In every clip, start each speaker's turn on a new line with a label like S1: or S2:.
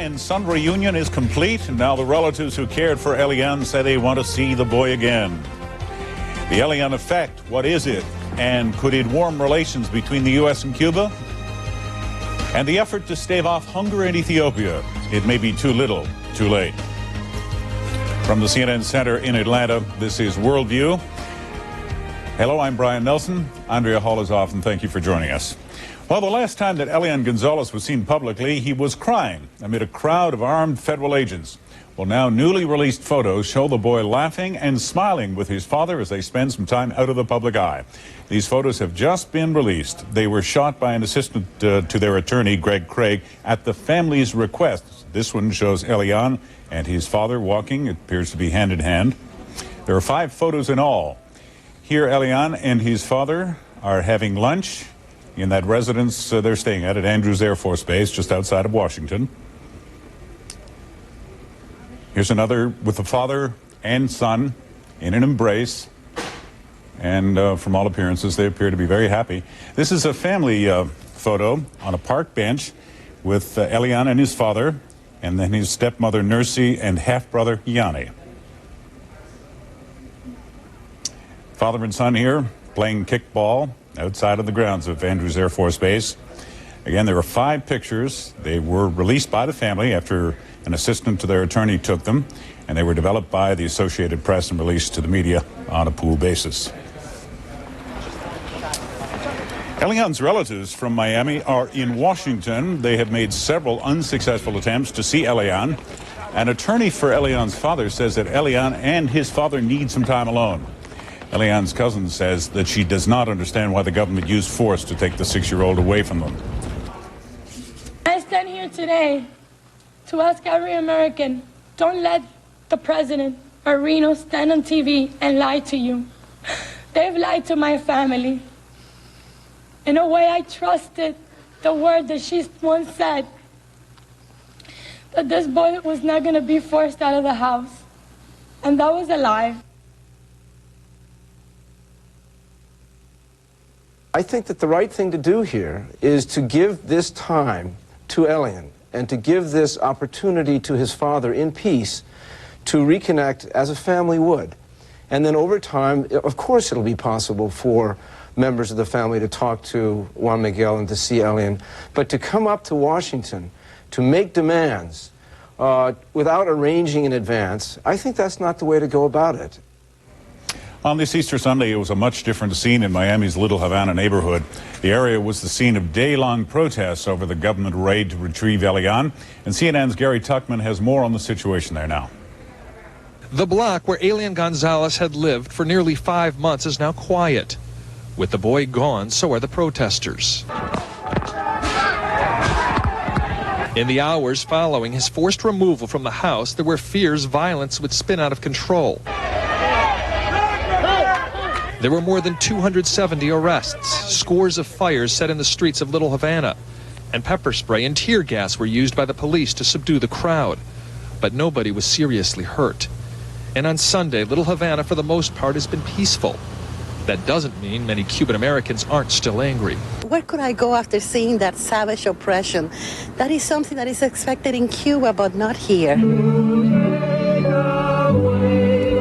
S1: and son reunion is complete, and now the relatives who cared for Elian say they want to see the boy again. The Elian effect, what is it? And could it warm relations between the U.S. and Cuba? And the effort to stave off hunger in Ethiopia. It may be too little, too late. From the CNN Center in Atlanta, this is WorldView. Hello, I'm Brian Nelson. Andrea Hall is off, and thank you for joining us. Well, the last time that Elian Gonzalez was seen publicly, he was crying amid a crowd of armed federal agents. Well, now newly released photos show the boy laughing and smiling with his father as they spend some time out of the public eye. These photos have just been released. They were shot by an assistant to their attorney, Greg Craig, at the family's request. This one shows Elian and his father walking. It appears to be hand in hand. There are 5 photos in all. Here, Elian and his father are having lunch in that residence they're staying at Andrews Air Force Base, just outside of Washington. Here's another with the father and son in an embrace. And from all appearances, they appear to be very happy. This is a family photo on a park bench with Elian and his father, and then his stepmother, Nursey, and half-brother, Yanni. Father and son here playing kickball outside of the grounds of Andrews Air Force Base. Again, there are 5 pictures. They were released by the family after an assistant to their attorney took them, and they were developed by the Associated Press and released to the media on a pool basis. Elian's relatives from Miami are in Washington. They have made several unsuccessful attempts to see Elian. An attorney for Elian's father says that Elian and his father need some time alone. Elian's cousin says that she does not understand why the government used force to take the 6-year-old away from them.
S2: I stand here today to ask every American, don't let the president or Reno stand on TV and lie to you. They've lied to my family. In a way, I trusted the word that she once said, that this boy was not going to be forced out of the house. And that was a lie.
S3: I think that the right thing to do here is to give this time to Elian and to give this opportunity to his father in peace to reconnect as a family would. And then over time, of course, it'll be possible for members of the family to talk to Juan Miguel and to see Elian, but to come up to Washington to make demands without arranging in advance, I think that's not the way to go about it.
S1: On this Easter Sunday, it was a much different scene in Miami's Little Havana neighborhood. The area was the scene of day-long protests over the government raid to retrieve Elian. And CNN's Gary Tuckman has more on the situation there now.
S4: The block where Elian Gonzalez had lived for nearly 5 months is now quiet. With the boy gone, so are the protesters. In the hours following his forced removal from the house, there were fears violence would spin out of control. There were more than 270 arrests, scores of fires set in the streets of Little Havana, and pepper spray and tear gas were used by the police to subdue the crowd. But nobody was seriously hurt. And on Sunday, Little Havana, for the most part, has been peaceful. That doesn't mean many Cuban Americans aren't still angry.
S5: Where could I go after seeing that savage oppression? That is something that is expected in Cuba, but not here.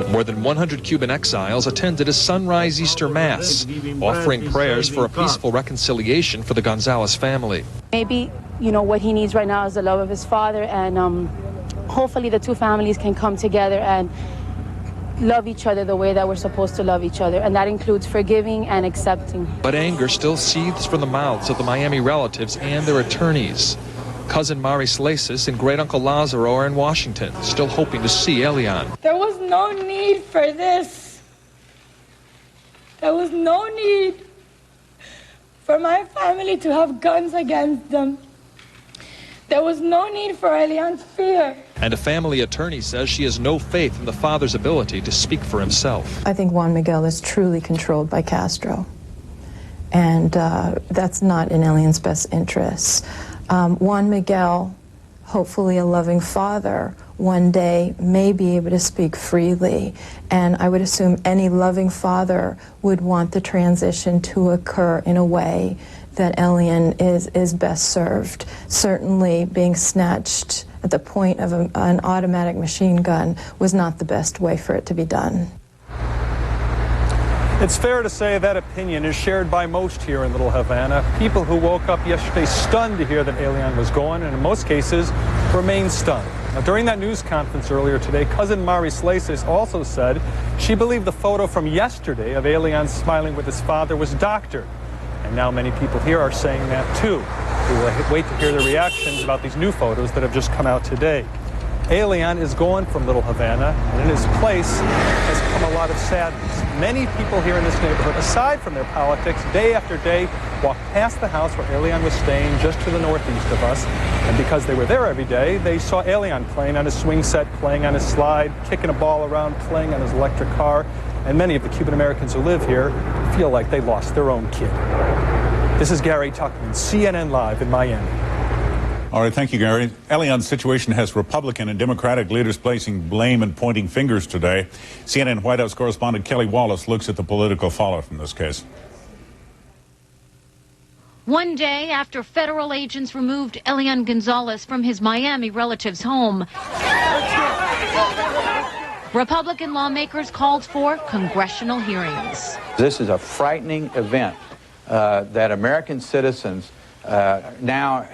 S4: More than 100 Cuban exiles attended a sunrise Easter Mass, offering prayers for a peaceful reconciliation for the Gonzalez family.
S6: Maybe, what he needs right now is the love of his father, and hopefully the two families can come together and love each other the way that we're supposed to love each other, and that includes forgiving and accepting.
S4: But anger still seethes from the mouths of the Miami relatives and their attorneys. Cousin Maris Laces and great uncle Lazaro are in Washington, still hoping to see Elian.
S2: There was no need for this. There was no need for my family to have guns against them. There was no need for Elian's fear.
S4: And a family attorney says she has no faith in the father's ability to speak for himself.
S7: I think Juan Miguel is truly controlled by Castro. And that's not in Elian's best interests. Juan Miguel, hopefully a loving father, one day may be able to speak freely. And I would assume any loving father would want the transition to occur in a way that Elian is best served. Certainly being snatched at the point of an automatic machine gun was not the best way for it to be done.
S8: It's fair to say that opinion is shared by most here in Little Havana. People who woke up yesterday stunned to hear that Elian was gone, and in most cases, remain stunned. Now, during that news conference earlier today, cousin Mari Slaces also said she believed the photo from yesterday of Elian smiling with his father was doctored. And now many people here are saying that too. We will wait to hear their reactions about these new photos that have just come out today. Elian is gone from Little Havana, and in his place has come a lot of sadness. Many people here in this neighborhood, aside from their politics, day after day, walk past the house where Elian was staying just to the northeast of us. And because they were there every day, they saw Elian playing on his swing set, playing on his slide, kicking a ball around, playing on his electric car. And many of the Cuban Americans who live here feel like they lost their own kid. This is Gary Tuckman, CNN Live in Miami.
S1: All right, thank you, Gary. Elian's situation has Republican and Democratic leaders placing blame and pointing fingers today. CNN White House correspondent Kelly Wallace looks at the political fallout from this case.
S9: One day after federal agents removed Elian Gonzalez from his Miami relative's home, Republican lawmakers called for congressional hearings.
S10: This is a frightening event that American citizens now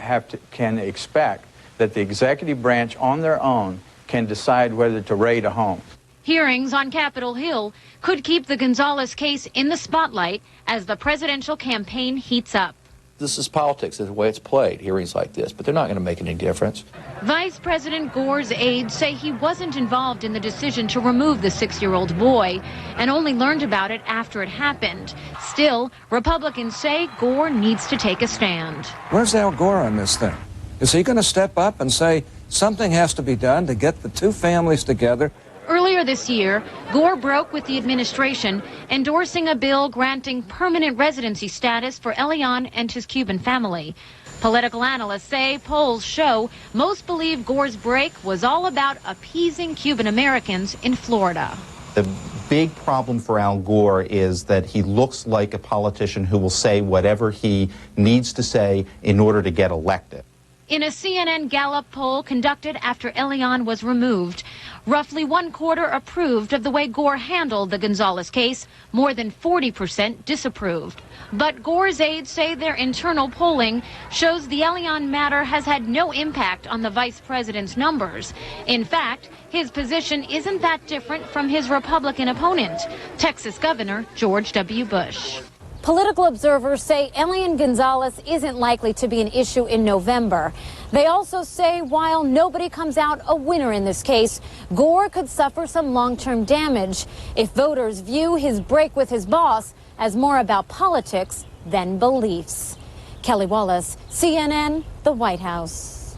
S10: can expect that the executive branch on their own can decide whether to raid a home.
S9: Hearings on Capitol Hill could keep the Gonzalez case in the spotlight as the presidential campaign heats up.
S11: This is politics, is the way it's played, hearings like this, but they're not going to make any difference.
S9: Vice President Gore's aides say he wasn't involved in the decision to remove the 6-year-old boy and only learned about it after it happened. Still, Republicans say Gore needs to take a stand.
S12: Where's Al Gore on this thing? Is he going to step up and say something has to be done to get the two families together?
S9: Earlier this year, Gore broke with the administration, endorsing a bill granting permanent residency status for Elian and his Cuban family. Political analysts say polls show most believe Gore's break was all about appeasing Cuban Americans in Florida.
S13: The big problem for Al Gore is that he looks like a politician who will say whatever he needs to say in order to get elected.
S9: In a CNN Gallup poll conducted after Elian was removed, roughly 1/4 approved of the way Gore handled the Gonzalez case, more than 40% disapproved. But Gore's aides say their internal polling shows the Elian matter has had no impact on the vice president's numbers. In fact, his position isn't that different from his Republican opponent, Texas Governor George W. Bush.
S14: Political observers say Elian Gonzalez isn't likely to be an issue in November. They also say while nobody comes out a winner in this case, Gore could suffer some long-term damage if voters view his break with his boss as more about politics than beliefs. Kelly Wallace, CNN, the White House.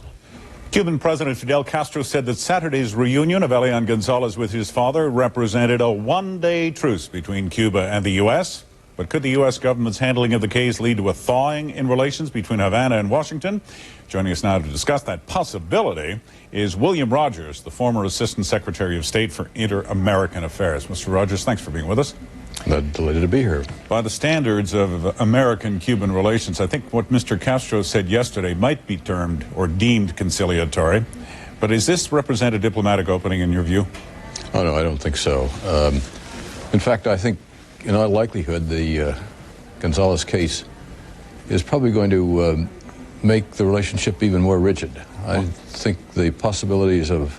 S1: Cuban President Fidel Castro said that Saturday's reunion of Elian Gonzalez with his father represented a one-day truce between Cuba and the U.S., but could the U.S. government's handling of the case lead to a thawing in relations between Havana and Washington? Joining us now to discuss that possibility is William Rogers, the former Assistant Secretary of State for Inter-American Affairs. Mr. Rogers, thanks for being with us.
S15: I'm delighted to be here.
S1: By the standards of American-Cuban relations, I think what Mr. Castro said yesterday might be termed or deemed conciliatory. But does this represent a diplomatic opening in your view?
S15: Oh, no, I don't think so. In fact, I think in all likelihood, the Gonzalez case is probably going to make the relationship even more rigid. I think the possibilities of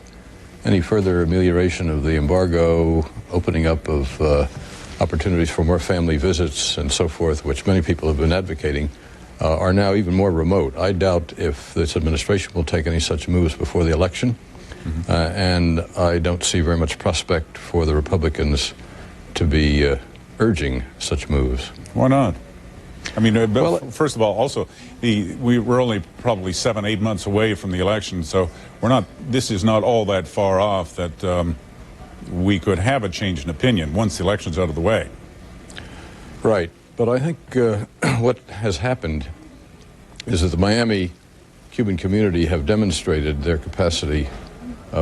S15: any further amelioration of the embargo, opening up of opportunities for more family visits and so forth, which many people have been advocating, are now even more remote. I doubt if this administration will take any such moves before the election, and I don't see very much prospect for the Republicans to be urging such moves.
S1: Why not? I mean, well, first of all, also, we're only probably 7-8 months away from the election, so this is not all that far off that we could have a change in opinion once the election's out of the way.
S15: Right, but I think what has happened is that the Miami Cuban community have demonstrated their capacity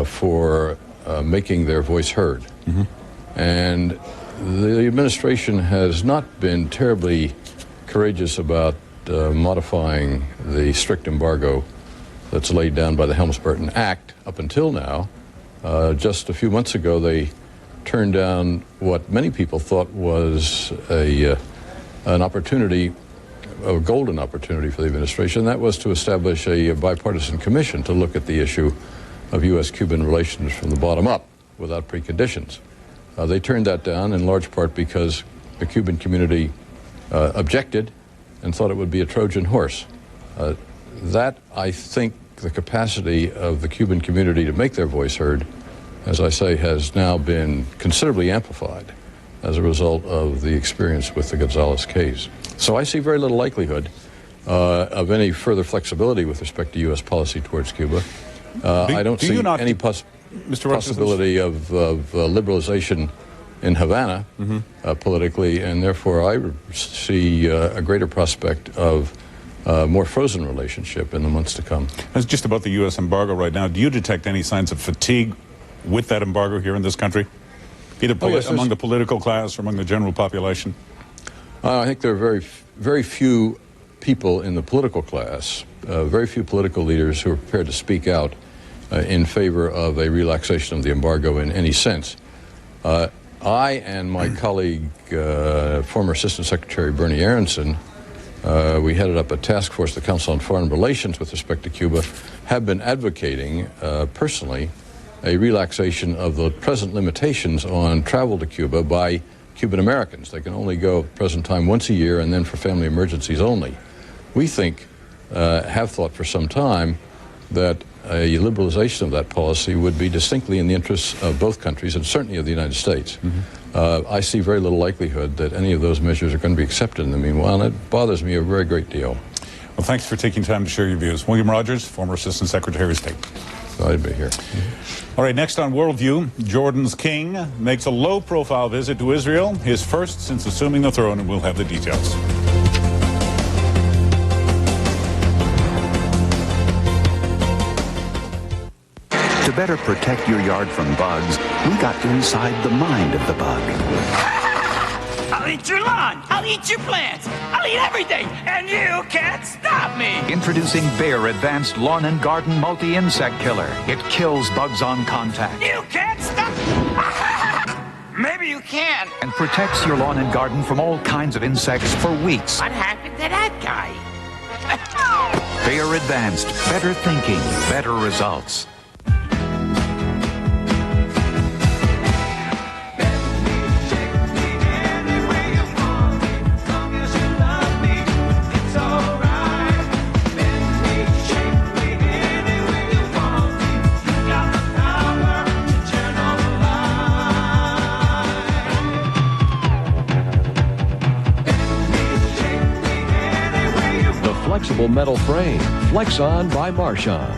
S15: for making their voice heard. And the administration has not been terribly courageous about modifying the strict embargo that's laid down by the Helms-Burton Act up until now. Just a few months ago, they turned down what many people thought was an opportunity, a golden opportunity for the administration. That was to establish a bipartisan commission to look at the issue of U.S.-Cuban relations from the bottom up without preconditions. They turned that down in large part because the Cuban community objected and thought it would be a Trojan horse. That, I think, the capacity of the Cuban community to make their voice heard, as I say, has now been considerably amplified as a result of the experience with the Gonzales case. So I see very little likelihood of any further flexibility with respect to U.S. policy towards Cuba. I don't see any possibility of liberalization in Havana politically, and therefore I see a greater prospect of more frozen relationship in the months to come.
S1: It's just about the U.S. embargo right now. Do you detect any signs of fatigue with that embargo here in this country, either among the political class or among the general population?
S15: I think there are very few people in the political class, very few political leaders who are prepared to speak out in favor of a relaxation of the embargo in any sense. I and my colleague, former Assistant Secretary Bernie Aronson, we headed up a task force, the Council on Foreign Relations with respect to Cuba, have been advocating personally a relaxation of the present limitations on travel to Cuba by Cuban Americans. They can only go at the present time once a year and then for family emergencies only. We think, have thought for some time, that a liberalization of that policy would be distinctly in the interests of both countries and certainly of the United States. I see very little likelihood that any of those measures are going to be accepted in the meanwhile, and it bothers me a very great deal.
S1: Well, thanks for taking time to share your views. William Rogers, former Assistant Secretary of State.
S15: Glad to be here.
S1: All right, next on WorldView, Jordan's king makes a low-profile visit to Israel, his first since assuming the throne, and we'll have the details.
S16: To better protect your yard from bugs, we got inside the mind of the bug.
S17: I'll eat your lawn, I'll eat your plants, I'll eat everything, and you can't stop me!
S16: Introducing Bayer Advanced Lawn and Garden Multi-Insect Killer. It kills bugs on contact.
S17: You can't stop! Maybe you can.
S16: And protects your lawn and garden from all kinds of insects for weeks.
S17: What happened to that guy?
S16: Bayer Advanced. Better thinking, better results.
S18: Flexible metal frame. Flex-On by Marchon.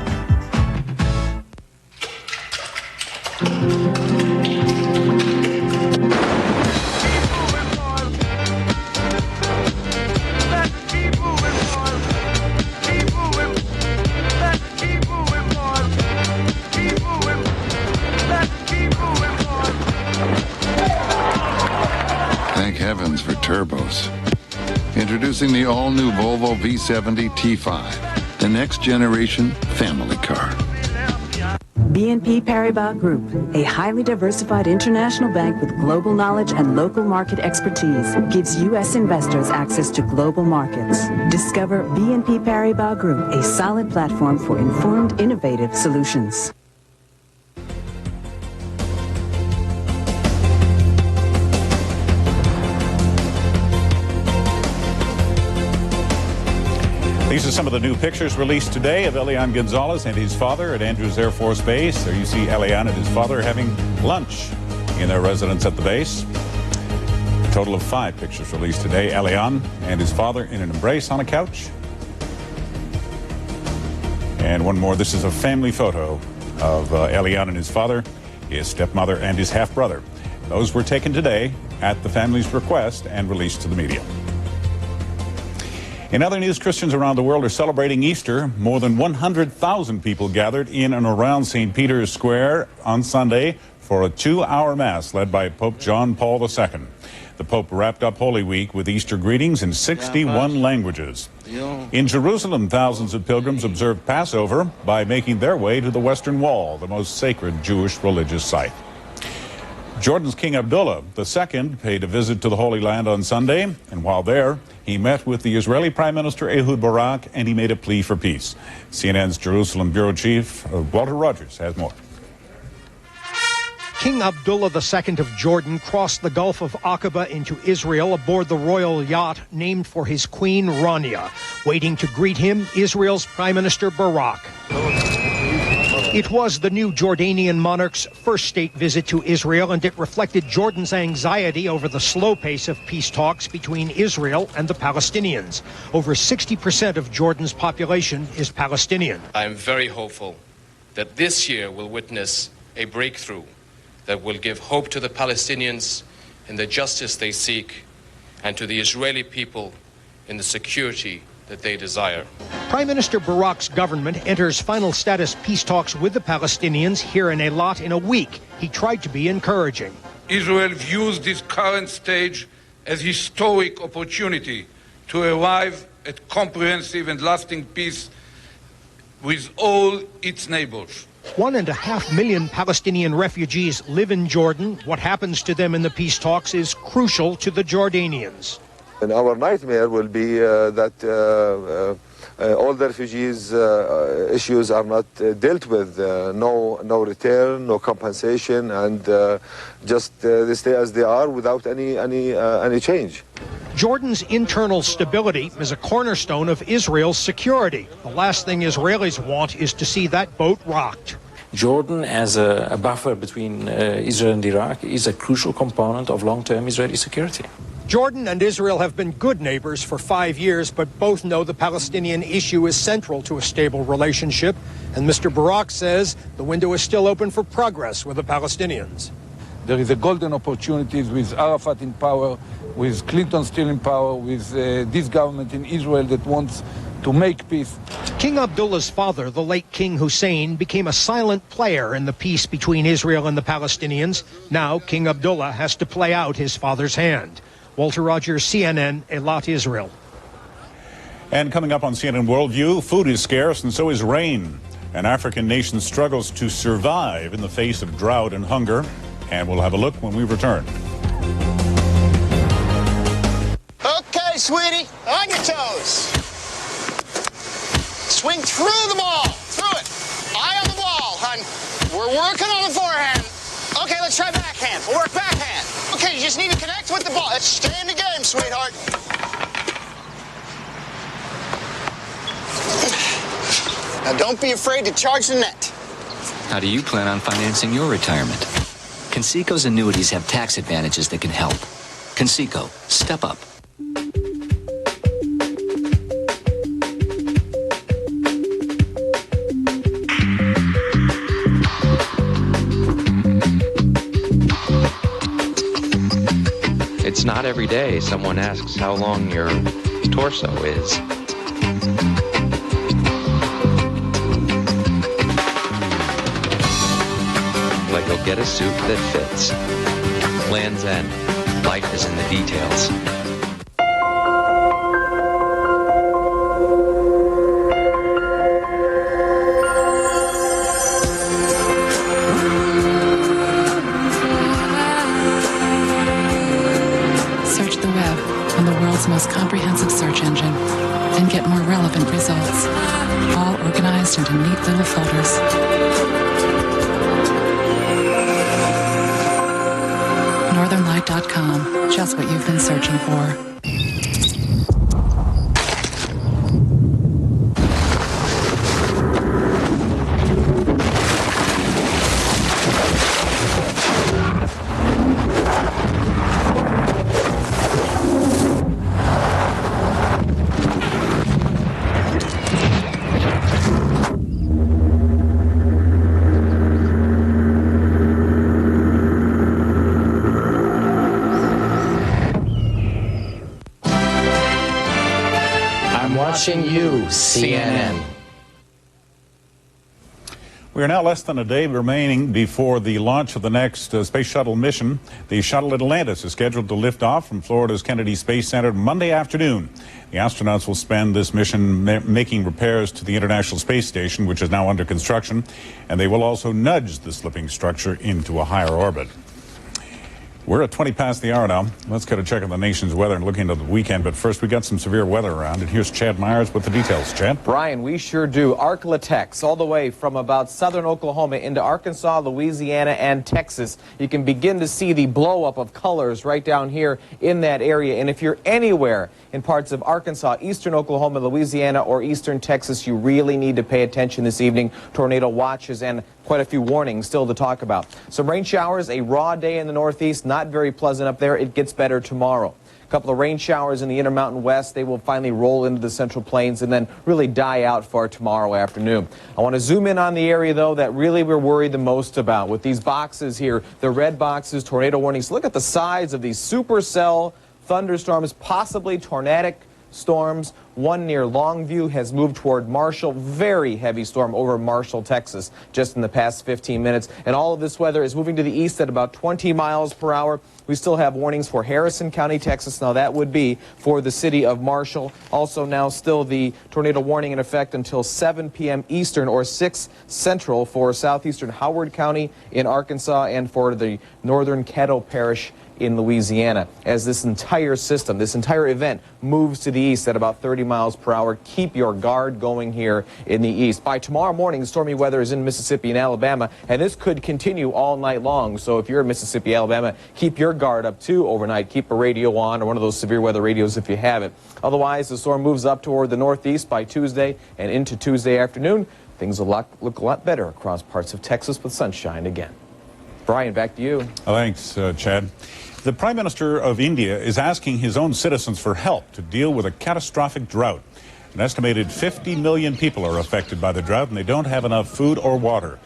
S19: Thank heavens for turbos. Introducing the all-new Volvo V70 T5, the next generation family car.
S20: BNP Paribas Group, a highly diversified international bank with global knowledge and local market expertise, gives U.S. investors access to global markets. Discover BNP Paribas Group, a solid platform for informed, innovative solutions.
S1: These are some of the new pictures released today of Elian Gonzalez and his father at Andrews Air Force Base. There you see Elian and his father having lunch in their residence at the base. A total of 5 pictures released today. Elian and his father in an embrace on a couch. And one more. This is a family photo of Elian and his father, his stepmother, and his half-brother. Those were taken today at the family's request and released to the media. In other news, Christians around the world are celebrating Easter. More than 100,000 people gathered in and around St. Peter's Square on Sunday for a 2-hour Mass led by Pope John Paul II. The Pope wrapped up Holy Week with Easter greetings in 61 languages. In Jerusalem, thousands of pilgrims observed Passover by making their way to the Western Wall, the most sacred Jewish religious site. Jordan's King Abdullah II paid a visit to the Holy Land on Sunday, and while there, he met with the Israeli Prime Minister Ehud Barak, and he made a plea for peace. CNN's Jerusalem Bureau Chief Walter Rogers has more.
S21: King Abdullah II of Jordan crossed the Gulf of Aqaba into Israel aboard the royal yacht named for his queen, Rania. Waiting to greet him, Israel's Prime Minister Barak. It was the new Jordanian monarch's first state visit to Israel, and it reflected Jordan's anxiety over the slow pace of peace talks between Israel and the Palestinians. Over 60% of Jordan's population is Palestinian.
S22: I am very hopeful that this year will witness a breakthrough that will give hope to the Palestinians in the justice they seek, and to the Israeli people in the security that they desire.
S21: Prime Minister Barak's government enters final status peace talks with the Palestinians here in Eilat in a week. He tried to be encouraging.
S23: Israel views this current stage as historic opportunity to arrive at comprehensive and lasting peace with all its neighbors.
S21: 1.5 million Palestinian refugees live in Jordan. What happens to them in the peace talks is crucial to the Jordanians.
S24: And our nightmare will be that all the refugees' issues are not dealt with. No return, no compensation, and just they stay as they are without any change.
S21: Jordan's internal stability is a cornerstone of Israel's security. The last thing Israelis want is to see that boat rocked.
S25: Jordan, as a buffer between Israel and Iraq, is a crucial component of long-term Israeli security.
S21: Jordan and Israel have been good neighbors for 5 years, but both know the Palestinian issue is central to a stable relationship. And Mr. Barak says the window is still open for progress with the Palestinians.
S23: There is a golden opportunity with Arafat in power, with Clinton still in power, with this government in Israel that wants to make peace.
S21: King Abdullah's father, the late King Hussein, became a silent player in the peace between Israel and the Palestinians. Now King Abdullah has to play out his father's hand. Walter Rogers, CNN, Eilat, Israel.
S1: And coming up on CNN WorldView, food is scarce and so is rain. An African nation struggles to survive in the face of drought and hunger. And we'll have a look when we return.
S26: Okay, sweetie, on your toes. Swing through the ball, through it. Eye on the ball, hun. We're working on the forehand. Okay, let's try backhand. We'll work backhand. Okay, you just need to connect with the ball. Let's stay in the game, sweetheart. Now, don't be afraid to charge the net.
S27: How do you plan on financing your retirement? Conseco's annuities have tax advantages that can help. Conseco, step up.
S28: It's not every day someone asks how long your torso is. But you'll get a suit that fits. Land's End. Life is in the details.
S29: Most comprehensive search engine and get more relevant results, all organized into neat little folders. Northernlight.com, just what you've been searching for.
S30: Watching you, CNN.
S1: We are now less than a day remaining before the launch of the next space shuttle mission. The shuttle Atlantis is scheduled to lift off from Florida's Kennedy Space Center Monday afternoon. The astronauts will spend this mission making repairs to the International Space Station, which is now under construction, and they will also nudge the slipping structure into a higher orbit. We're at 20 past the hour now. Let's get a check on the nation's weather and look into the weekend. But first, we got some severe weather around. And here's Chad Myers with the details. Chad?
S2: Brian, we sure do. Arklatex, all the way from about southern Oklahoma into Arkansas, Louisiana, and Texas. You can begin to see the blow-up of colors right down here in that area. And if you're anywhere in parts of Arkansas, eastern Oklahoma, Louisiana, or eastern Texas, you really need to pay attention this evening. Tornado watches and quite a few warnings still to talk about. Some rain showers, a raw day in the northeast, not very pleasant up there. It gets better tomorrow. A couple of rain showers in the Intermountain West. They will finally roll into the Central Plains and then really die out for tomorrow afternoon. I want to zoom in on the area, though, that really we're worried the most about. With these boxes here, the red boxes, tornado warnings. Look at the size of these supercell thunderstorms, possibly tornadic storms. One near Longview has moved toward Marshall. Very heavy storm over Marshall, Texas, just in the past 15 minutes. And all of this weather is moving to the east at about 20 miles per hour. We still have warnings for Harrison County, Texas. Now, that would be for the city of Marshall. Also, now still the tornado warning in effect until 7 p.m. Eastern or 6 Central for southeastern Howard County in Arkansas and for the northern Caddo Parish in Louisiana. As this entire system, this entire event moves to the east at about 30 miles per hour. Keep your guard going here in the east. By tomorrow morning, stormy weather is in Mississippi and Alabama, and this could continue all night long. So if you're in Mississippi, Alabama, keep your guard up too overnight. Keep a radio on, or one of those severe weather radios if you have it. Otherwise, the storm moves up toward the northeast by Tuesday and into Tuesday afternoon. Things will look a lot better across parts of Texas with sunshine again. Brian, back to you.
S1: Thanks, Chad. The Prime Minister of India is asking his own citizens for help to deal with a catastrophic drought. An estimated 50 million people are affected by the drought, and they don't have enough food or water.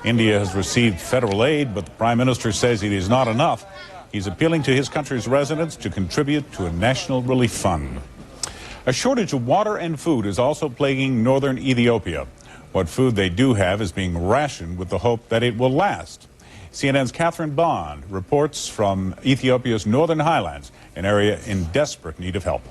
S1: India has received federal aid, but the Prime Minister says it is not enough. He's appealing to his country's residents to contribute to a national relief fund. A shortage of water and food is also plaguing northern Ethiopia. What food they do have is being rationed with the hope that it will last. CNN's Catherine Bond reports from Ethiopia's northern highlands, an area in desperate need of help.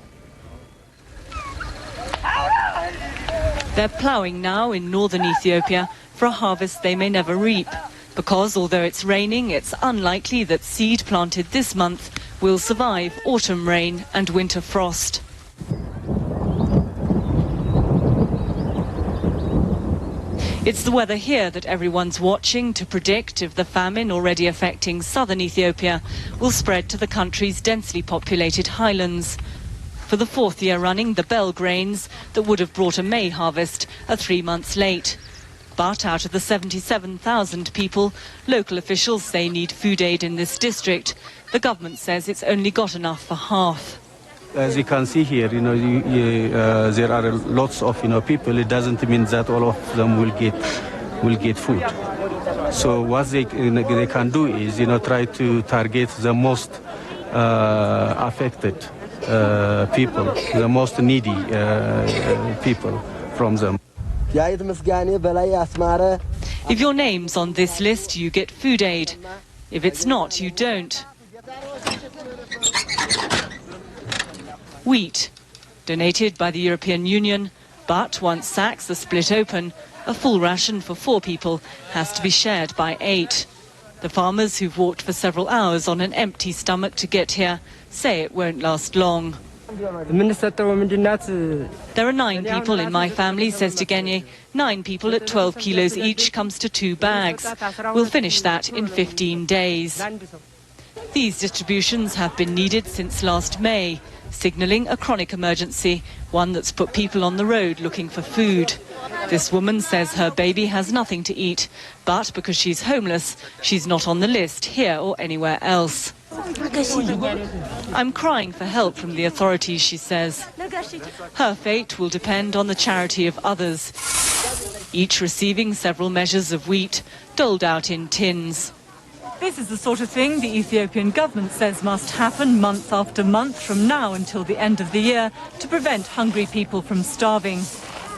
S3: They're ploughing now in northern Ethiopia for a harvest they may never reap, because although it's raining, it's unlikely that seed planted this month will survive autumn rain and winter frost. It's the weather here that everyone's watching to predict if the famine already affecting southern Ethiopia will spread to the country's densely populated highlands. For the fourth year running, the bell grains that would have brought a May harvest are 3 months late. But out of the 77,000 people, local officials say need food aid in this district. The government says it's only got enough for half.
S4: As you can see here, there are lots of people. It doesn't mean that all of them will get food. So what they can do is try to target the most affected people, the most needy people from them.
S3: If your name's on this list, you get food aid. If it's not, you don't. Wheat, donated by the European Union, but once sacks are split open, a full ration for 4 people has to be shared by 8. The farmers who've walked for several hours on an empty stomach to get here say it won't last long. There are 9 people in my family, says Degenye. 9 people at 12 kilos each comes to 2 bags. We'll finish that in 15 days. These distributions have been needed since last May, signalling a chronic emergency, one that's put people on the road looking for food. This woman says her baby has nothing to eat, but because she's homeless, she's not on the list here or anywhere else. I'm crying for help from the authorities, she says. Her fate will depend on the charity of others, each receiving several measures of wheat, doled out in tins.
S5: This is the sort of thing the Ethiopian government says must happen month after month from now until the end of the year to prevent hungry people from starving.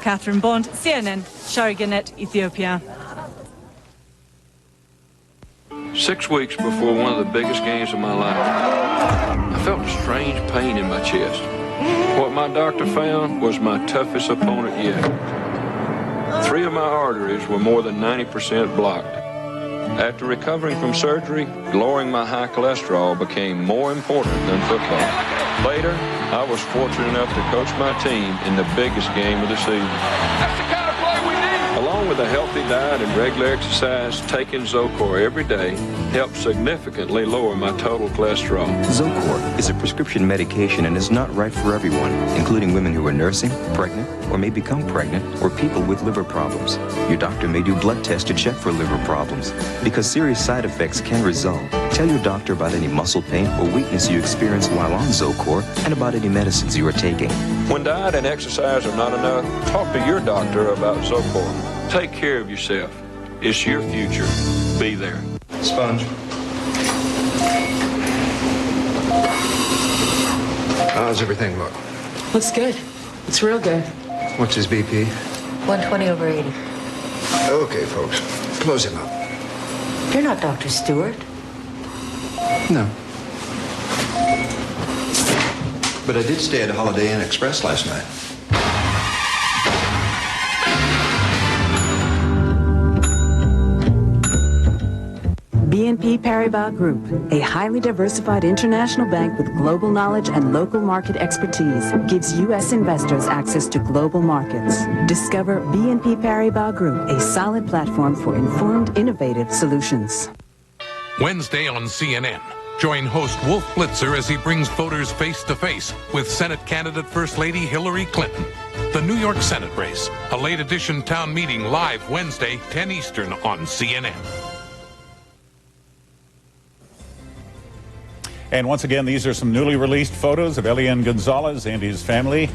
S5: Catherine Bond, CNN, Shariganet, Ethiopia.
S6: 6 weeks before one of the biggest games of my life. I felt a strange pain in my chest. What my doctor found was my toughest opponent yet. 3 of my arteries were more than 90% blocked. After recovering from surgery, lowering my high cholesterol became more important than football. Later, I was fortunate enough to coach my team in the biggest game of the season. That's the kind of play we need. Along with a healthy diet and regular exercise, taking Zocor every day helps significantly lower my total cholesterol.
S7: Zocor is a prescription medication and is not right for everyone, including women who are nursing, pregnant, or may become pregnant, or people with liver problems. Your doctor may do blood tests to check for liver problems, because serious side effects can result. Tell your doctor about any muscle pain or weakness you experience while on Zocor and about any medicines you are taking.
S6: When diet and exercise are not enough, talk to your doctor about Zocor. Take care of yourself. It's your future. Be there.
S8: Sponge. How's everything look?
S29: Looks good. It's real good.
S8: What's his BP?
S9: 120/80.
S8: Okay, folks. Close him up.
S9: You're not Dr. Stewart.
S8: No. But I did stay at a Holiday Inn Express last night.
S20: BNP Paribas Group, a highly diversified international bank with global knowledge and local market expertise, gives U.S. investors access to global markets. Discover BNP Paribas Group, a solid platform for informed, innovative solutions.
S10: Wednesday on CNN. Join host Wolf Blitzer as he brings voters face-to-face with Senate candidate First Lady Hillary Clinton. The New York Senate race, a late edition town meeting live Wednesday, 10 Eastern on CNN.
S1: And once again, these are some newly released photos of Elian Gonzalez and his family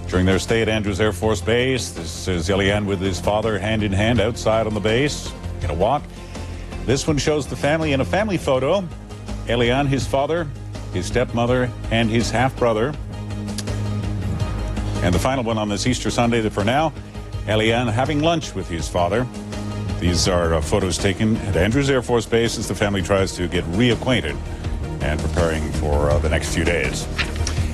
S1: during their stay at Andrews Air Force Base. This is Elian with his father hand in hand outside on the base in a walk. This one shows the family in a family photo. Elian, his father, his stepmother, and his half-brother. And the final one on this Easter Sunday for now, Elian having lunch with his father. These are photos taken at Andrews Air Force Base as the family tries to get reacquainted and preparing for the next few days.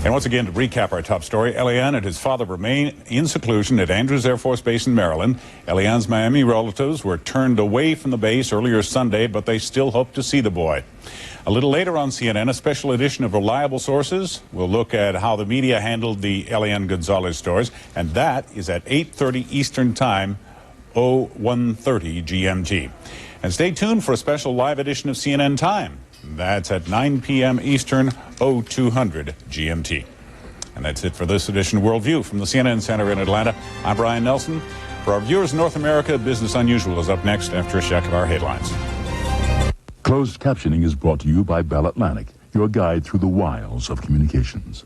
S1: And once again, to recap our top story, Elian and his father remain in seclusion at Andrews Air Force Base in Maryland. Elian's Miami relatives were turned away from the base earlier Sunday, but they still hope to see the boy. A little later on CNN, a special edition of Reliable Sources. We'll look at how the media handled the Elian Gonzalez stories, and that is at 8:30 Eastern Time, 0130 GMT. And stay tuned for a special live edition of CNN Time. That's at 9 p.m. Eastern, 0200 GMT. And that's it for this edition of Worldview from the CNN Center in Atlanta. I'm Brian Nelson. For our viewers in North America, Business Unusual is up next after a check of our headlines.
S11: Closed captioning is brought to you by Bell Atlantic, your guide through the wiles of communications.